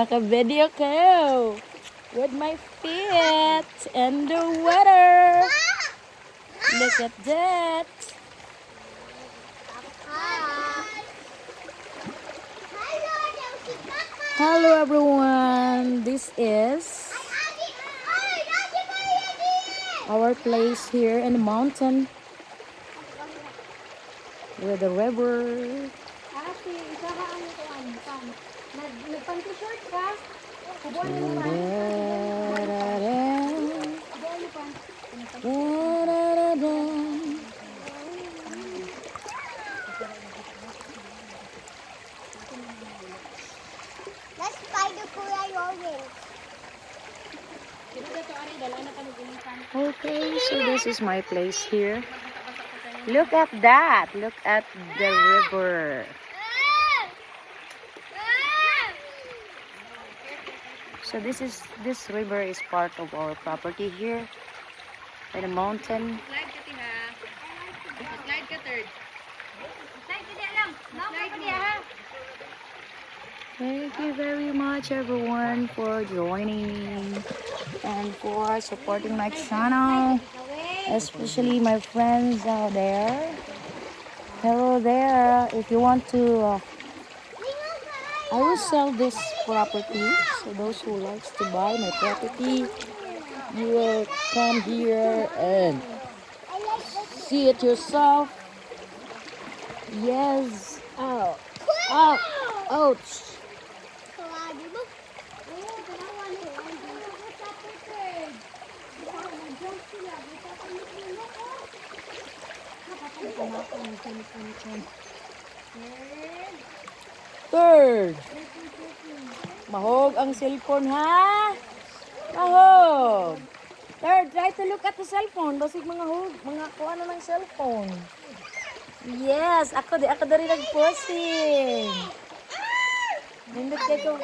Naka-video ko with my feet in the water. Look at that. Hello everyone. This is our place here in the mountain with the river. Nagpan-t-shirt ka? Let's spider kuya rolling. Okay, so this is my place here. Look at that. Look at the river. So this river is part of our property here by the mountain. Slide ka tiha. Slide ka third. Slide ka diya lang. Slide ka diya ha. Thank you very much everyone for joining and for supporting my channel, especially my friends out there. Hello there. If you want to I will sell this property, so those who likes to buy my property, you will come here and see it yourself. Yes. Oh. Oh. Ouch. Third. Mahog ang cellphone, ha? Mahog. Third, try to look at the cellphone. Basig mga hug, mga kuha na ng cellphone. Yes, ako dari nag-posting. Nindot kayo ko.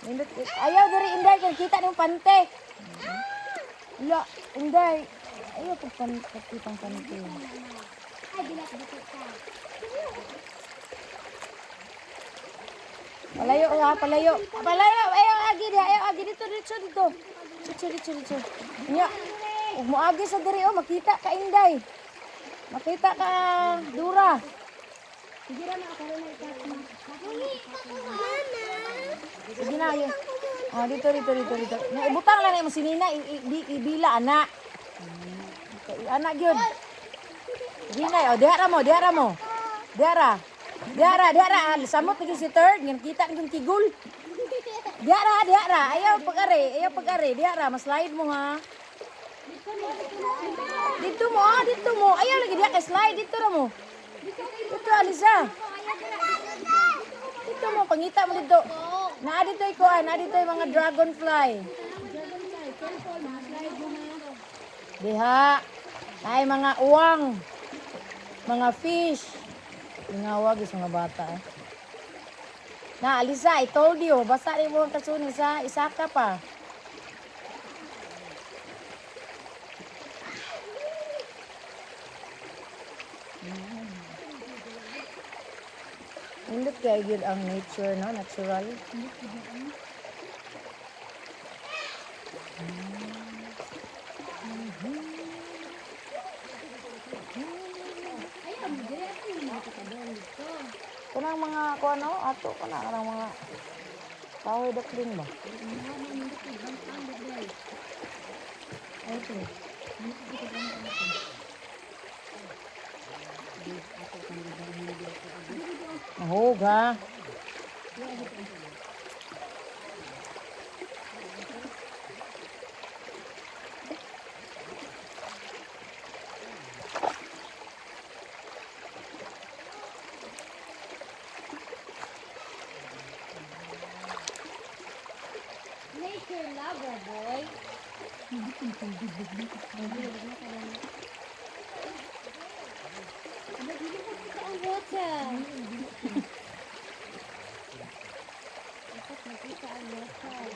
Nindot kayo. Ayaw dari Inday, kan kita ng pante. Wala, Inday. Ayaw pagkitang pante. Ay, bilat-bilat ka. Palayo ha, palayo. Palayo, ayaw agi dito. Dito. Nya, ug mo agi sa diri oh, makita ka Inday. Makita ka Dura. Sige na ako na ikat mo. Sige na yun. Ah, dito. Na ibutang lang na mo sinina, ibila ana. Anak gyud. Ginay, oh, dihara mo. Dihara. Samot lagi si third, ngan kita ng kigul. Dihara. Ayaw pag-ari. Dihara, slide mo ha. Dito mo. Ayaw lagi diha kay slide dito ra mo. Dito Alisa. Dito mo, pangita mo dito. Naa dito ay mga dragonfly. Diha. Ay mga uwang. Mga fish. Ingawag is mga bata eh. Na, Alisa, I told you. Basta rin mo ang kasunin sa isaka pa. Hindi kaya yun ang nature, no? Natural. Kanang mga ato kanang mga kahoy dakling ba? Okay. Mahog ha. Nature lover, boy. Ang water. Nakita ang water.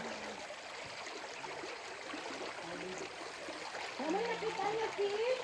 Naman nakita niya, fish?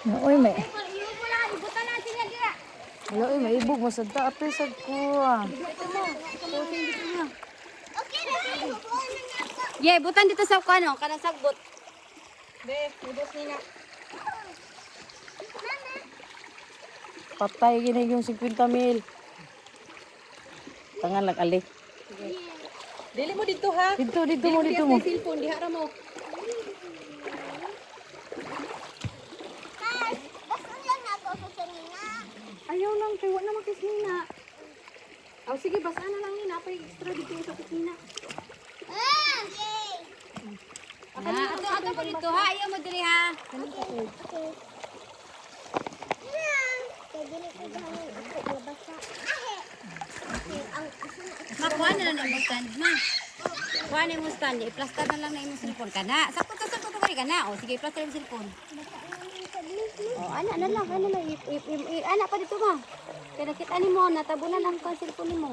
Uy, may. Iyo ko lang, ibutan na sila dira. Wala, uy, may ibog. Masada ate sa ko. Yeah, butan dito sa kano, kanang sagbot. Be, ubos nila. Patay ginig yung 50 mil. Tangan lang ali. Dili mo dito ha. Dito mo. Cellphone, dihara mo. Ayaw lang, kaya wala naman kisina. Oh, sige, basa na lang yun. Apay extra dito sa kisina. Ato pa dito ha. Ayaw mo diri ha. Ma, kuha na lang ang stand, ma. Kuha na yung stand. I-plaster na lang na yung cellphone ka na. Sakto ka ka na. O, sige, plaster yung cellphone. O, anak na lang. Anak pa dito, ma. Kaya nakita ni mo, natabunan lang ka cellphone ni mo.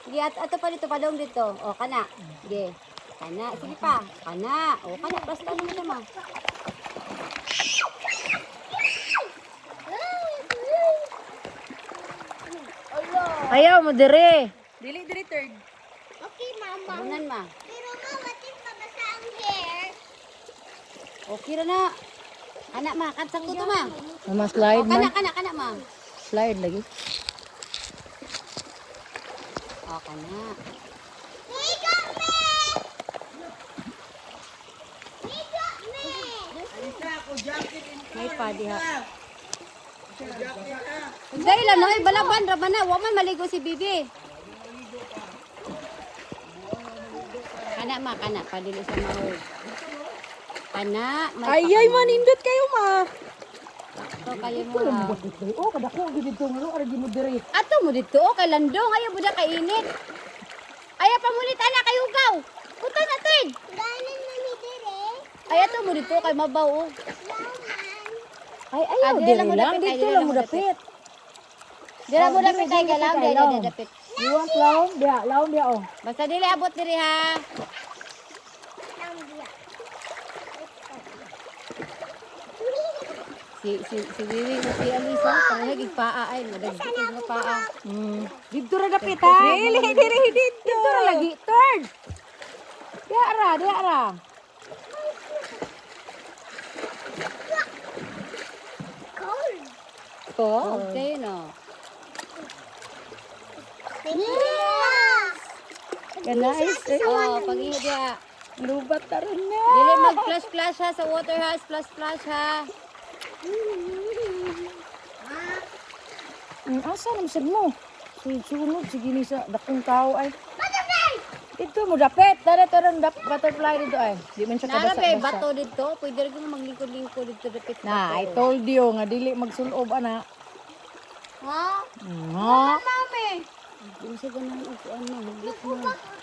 Sige, ato pa dito, padong dito. O, kana. Sige. Kana. Sige pa. Kana. O, kana. Plaster na mo siya, ma. Ayaw mo dire. Dili third. Okay, Mama. Tabunan, ma. Pero ma, what if mabasa ang hair? Okay na na. Anak, ma. Sakto to, ma. Mama O, slide man. kana, ma. Slide lagi. O, kana. He got me! He got me! May pa diha. Dahil lang, no, balaban, raban na. Huwag man maligo si Bibi. Kana, ma, kana. Padili sa mahog. Kana. Ayay manindot kayo ma. Ito kayo mo, ha. Oh, kadako gid dito mo ara di mo dire. Ato mo dito, kay landong. Ayaw mo na kainit. Ayaw pamulit, anak, kayo gaw. Punta natin. Galing na ni Dire. Ayaw to mo dito, kay mabaw. Oh. Ay, ayaw Ah, dire lang mo lang. dapit, Dito dili lang lang mo mo dapit. Dira mo Oh, dapit dili, kay dili, galam, dili, dili laom. dapit. You want laom? Dia, laom dia oh. Basta dili abot diri ha. Si Bibi, si Alisa, parang gigpaa ay, madagdag nga paa. Dito ra dapit ha. Dili dito. Dito ra lagi third. Dia ra. Ko. Okay, no. Ganais. Oh, pag-iho dia. Lubat ta ron na. Dili mag-flash-flash ha sa water ha, splash-splash ha. Asa naman sad mo? Sunod sige ni sa dakong tao ay. Dito mo dapit. Tara butterfly dito ay. Di man siya Nara kabasa. pa bato dito, pwede rin kung maglingkod-lingkod dito dapit Na, I bato. told you nga dili magsulob ana. Ha? Ha? Mami! Hindi siya ganun upuan mo, higit mo.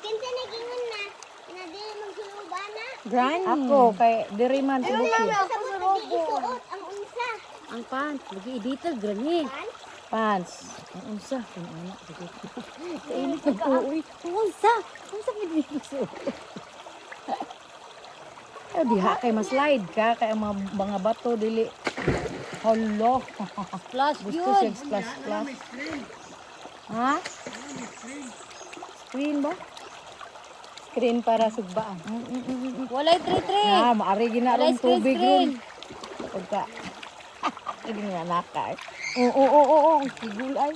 Kinsa nagingon na. Na di magsuluban na. Granny. Ako kay diri man sa bukid. Sa mo isuot ang unsa. Ang pants, lagi edited, granny. Pants. Ang unsa kun anak dito. Kainit na po uy. Unsa? Unsa pinili ko? Ay diha kay slide ka kay ang mga bato dili. Hello. Plus Gusto siya yun. splash. Ha? Screen ba? Screen para sugbaan. Walay 3-3. Ah, maari gina Walay ron tubig screen. ron. Pagka. Hindi nga naka. Oo. Sigul ay.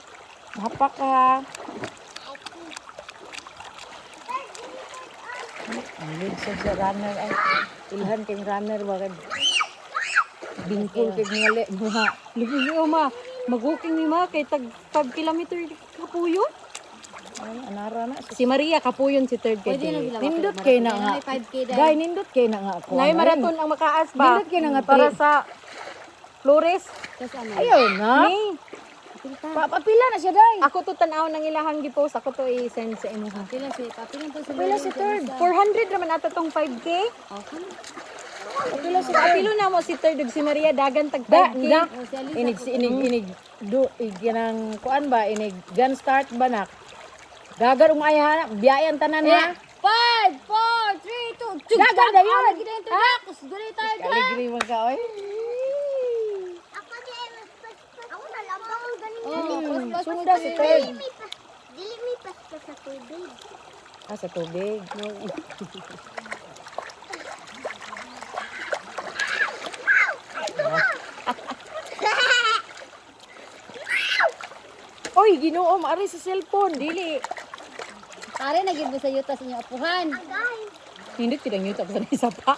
Mahapak ka. Ang legs sa runner ay. Ilhan kayong runner bagad. Bingkol kay ngali. Lugi niyo ma. Mag-walking ni ma kay tag 5 kilometer kapuyon. Ay, anara na. Si Maria kapuyon si third kay. Pwede na sila Nindot mapilot. kay na Maraton nga. na may 5K dahil. Gay, nindot kay na nga ako. Nay maraton ang makaas ba? Nindot kay na nga Para tri- sa Flores. Kasama. Ayaw na. Ni, Papila na siya day. ako to tanaw nang ilahang gipost. Ako to i-send sa imo ha. Pila si Papilang to sa Pila si third. 400 raman ata tong 5K. Okay. Pila si third. Apilo na mo si third ug si Maria dagan tag Da, 5K. da. O, si Alisa Inig, po. inig, do, iginang, kuan ba, inig, gun start ba nak? Gagar umayahan, biyayan tanan Yeah. na. 5, 4, 3, 2, 2. Dagan na yun. Ha? Gusto tayo dyan. Kaligri mo ka, oy. Sunda si third. Dili may pasta sa tubig. Ah, sa tubig. Oy, Ginoo, maari sa cellphone, dili. Pare, naging mo sa yutas inyo apuhan. Agay. Hindi tidang yuta sa isa pa.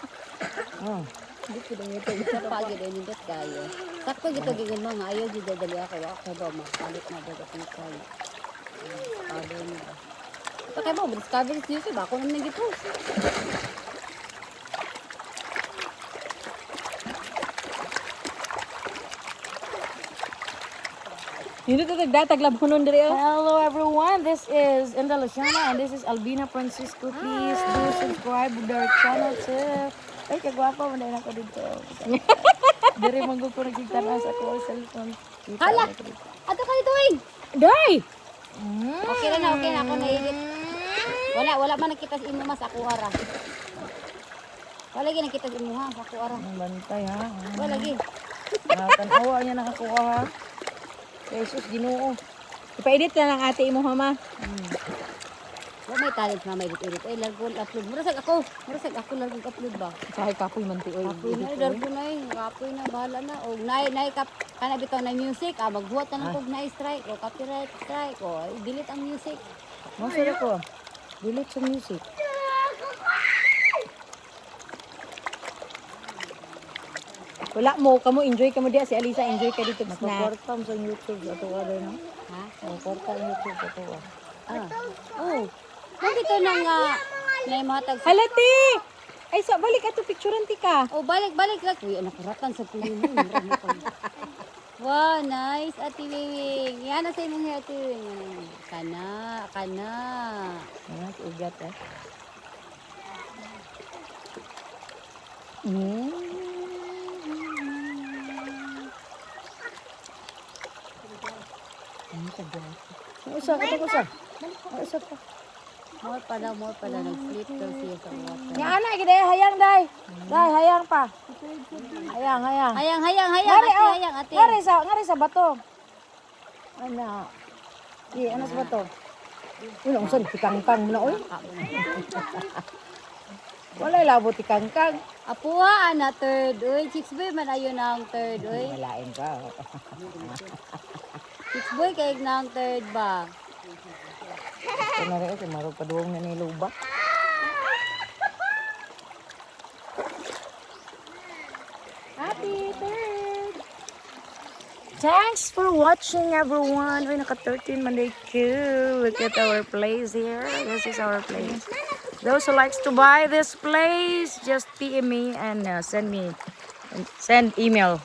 Oh. Hindi ko lang ito. Isa pa, gito, nindot kayo. Sakto gito, gingon mo nga. Ayaw gito, dali ako. Ako ba, makalit na ba, dapat kayo. Ayaw na ba. Ito kayo mo, discovery sa YouTube, ako naman nag-post. Hindi to tagdatag labhonon diri oh. Hello everyone, this is Enda Luciana and this is Albina Francisco. Please do subscribe to our channel too. Ay, kagwapa mo na ako dito. Dari manggod ko nakita na sa ko cellphone. Kita Hala! na ako dito. Ato ka dito, eh! Day! Okay na, okay na. Ako nailit. Wala man nakita sa imo mas ako ara. Wala lagi nakita sa imo ha, sa ako ara. Ang bantay ha. Wala lagi. Tanawa niya nakakuha ha. Jesus, Ginoo. Ipa-edit na ng ate mo mama. Wala may talent na may edit. Ay, largo upload. Murasag ako largo upload ba? Sahay kapoy man ti oy. Kapoy na, largo na eh. Kapoy na, bahala na. O, nay kap, kana bitaw na music. Magbuhat na lang kog na strike. O, copyright strike. O, delete ang music. Masaya ko. Delete sa music. Wala mo kamo enjoy kamo diya si Alisa enjoy ka dito na. Nakakwarta mo sa YouTube. Sa tuwa rin ha. Ha? Nakakwarta ang YouTube sa tuwa. Oh. Bakit ito nang naimatag sa... Halati! Ay sa balik ato picturean ti ka. Oh, balik lang. Uy, nakuratan sa puno mo. Wow, nice, Ate Wiwing. Yan na sa imong hair, Ate Wiwing. Kana. Ayan, ugat eh. Isa, ito ko sa. Isa pa. More pala. Nag-sleep daw siya sa water. Nga ana, gede, hayang day. Day, hayang pa. Hayang. Hayang, Ngari, ate, oh. hayang, ate. Ngari sa bato. Ana. Di, ano sa bato? Uy, saan, tikangkang mo na, uy. Wala labo tikangkang. Apuha, na third. Uy, chicks boy, man ayun na ang third. Uy, Malain ka. chicks boy, kaig na ang third ba? Ito na rin, ito, marupaduwang na niluba. Happy third! Thanks for watching, everyone. Uy, naka-13 Monday queue. Look at our place here. This is our place. Those who likes to buy this place, just PM me and send email.